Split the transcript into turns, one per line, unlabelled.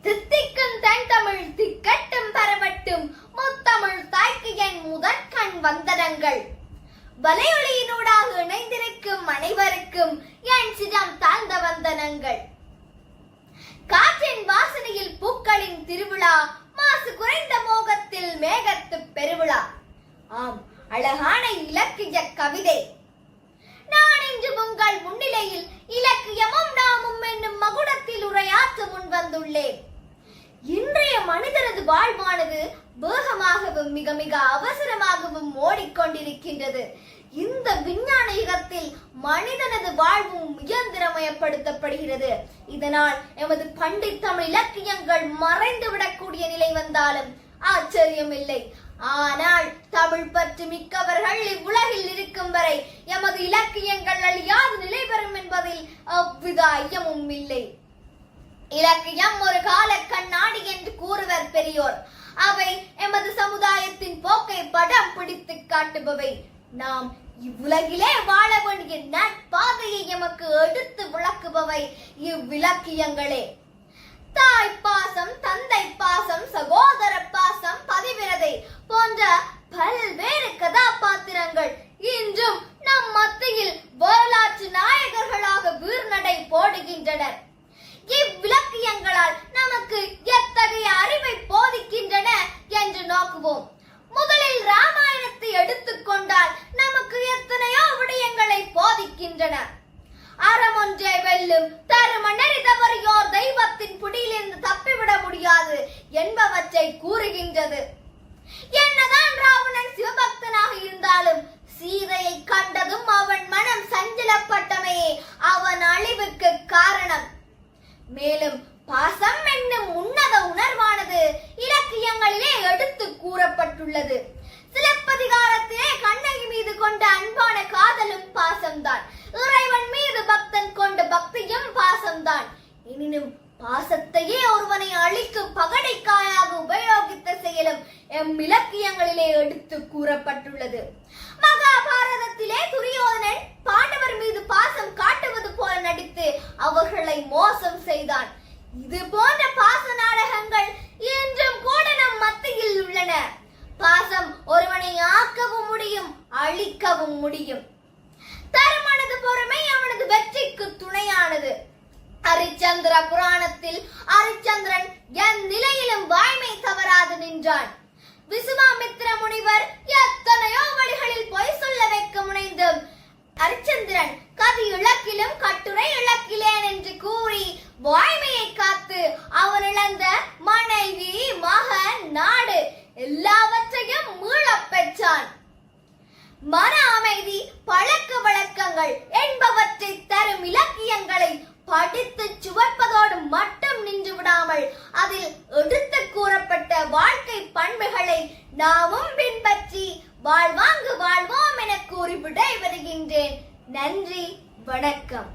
தித்திக்கும் தன் தமிழ் திக்கட்டும் பரவட்டும் முத்தமிழ் தாய்க்கு என் முதற்கண் வந்தனங்கள். வலையொலியினூடாக இணைந்திருக்கும் அனைவருக்கும் என் சிரம் தாழ்ந்த வந்தனங்கள். காற்றின் வாசனையில் பூக்களின் திருவிழா, மாசு குறைந்த மோகத்தில் மேகத்து பெருவிழா. ஆம், அழகான இலக்கிய கவிதை. நான் இன்று உங்கள் முன்னிலையில் இலக்கியமும் நாமும் என்னும் மகுடத்தில் உரையாற்ற முன் வந்துள்ளேன். இன்றைய மனிதனது வாழ்வானது வேகமாகவும் மிக மிக அவசரமாகவும் ஓடிக்கொண்டிருக்கின்றது. இந்த விஞ்ஞான யுகத்தில் மனிதனது வாழ்வும் இயந்திரமயப்படுத்தப்படுகிறது. இதனால் எமது பண்டித் தமிழ் இலக்கியங்கள் மறைந்து விடக்கூடிய நிலை வந்தாலும் ஆச்சரியம் இல்லை. ஆனால் தமிழ் பற்று மிக்கவர்கள் இவ்வுலகில் இருக்கும் வரை எமது இலக்கியங்கள் அழியாது நிலை பெறும் என்பதில் எவ்வித ஐயமும் இல்லை. இலக்கியம் ஒரு கால கண்ணாடி என்று கூறுவர் பெரியோர். அவை எமது சமுதாயத்தின் போக்கை படம் பிடித்து காட்டுபவை. நாம் இவ்வுலகிலே வாழ வேண்டிய நட்பாதையை எமக்கு எடுத்து விளக்குபவை இவ்விலக்கியங்களே. தாய் பாசம், தந்தை பாசம், சகோதர பாசம், பதிவிரதை போன்ற பல்வேறு கதாபாத்திரங்கள் இன்றும் நம் மத்தியில் வரலாற்று நாயகர்களாக வீர்நடை போடுகின்றனர். இவ்விலக்கியங்களால் நமக்கு எத்தகைய அறிவை போதிக்கின்றன என்று நோக்குவோம். முதலில் ராமாயணத்தை எடுத்துக்கொண்டால் நமக்கு எத்தனையோ விடயங்களை போதிக்கின்றன. அறமொன்றை வெல்லும் தருமநெறி தவறியோர் தெய்வத்தின் பிடியிலிருந்து தப்பிவிட முடியாது என்பவற்றை கூறுகின்றது. என்னதான் ராவணன் சிவபக்தனாக இருந்தாலும் சீதையை கண்டதும் அவன் மனம் சஞ்சலப்பட்டமையே அவன் அழிவுக்கு காரணம். மேலும் பாசம் என்னும் உன்னத உணர்வானது இலக்கியங்களிலே எடுத்து கூறப்பட்டுள்ளது. சிலப்பதிகாரத்திலே கண்ணகி மீது கொண்ட அன்பான காதலும் பாசம்தான். இறைவன் மீது பக்தன் கொண்ட பக்தியும் பாசம்தான். எனினும் பாசத்தையே ஒருவனை அழிக்கும் பகடைக்காயாக உபயோகித்த செயலும் எம் இலக்கியங்களிலே எடுத்து கூறப்பட்டுள்ளது. மகாபாரதத்திலே துரியோதனன் பாண்டவர் மீது பாசம் காட்டுவது போல நடித்து அவர்களை மோசம் செய்தான். இது போன்ற பாச நாடகங்கள் இன்றும் கூட நம் மத்தியில் உள்ளன. பாசம் ஒருவனை ஆக்கவும் முடியும், அழிக்கவும் முடியும். தருமனது பொறுமை அவனது வெற்றிக்கு துணையானது. ஹரிச்சந்திர புராணத்தில் ஹரிச்சந்திரன் என் நிலையிலும் வாய்மை தவறாது நின்றான். விசுவாமித்திர முனிவர் எத்தனையோ வழிகளில் பொய் சொல்ல வைக்க முனைந்தும் ஹரிச்சந்திரன் கவி இலக்கிலும் கட்டுரை இலக்கிலேன் என்று கூறி வாய்மையை காத்து அவன் இழந்த மனைவி, மகன், நாடு எல்லாவற்றையும் மீளப் பெற்றான். மன அமைதி, பழக்க வழக்கங்கள் என்பவற்றை தரும் இலக்கியங்களை படித்து சுவைப்பதோடு மட்டும் நின்று விடாமல் அதில் எடுத்து கூறப்பட்ட வாழ்க்கை பண்புகளை நாமும் பின்பற்றி வாழ்வாங்கு வாழ்வோம் என கூறி விடை வருகின்றேன். நன்றி, வணக்கம்.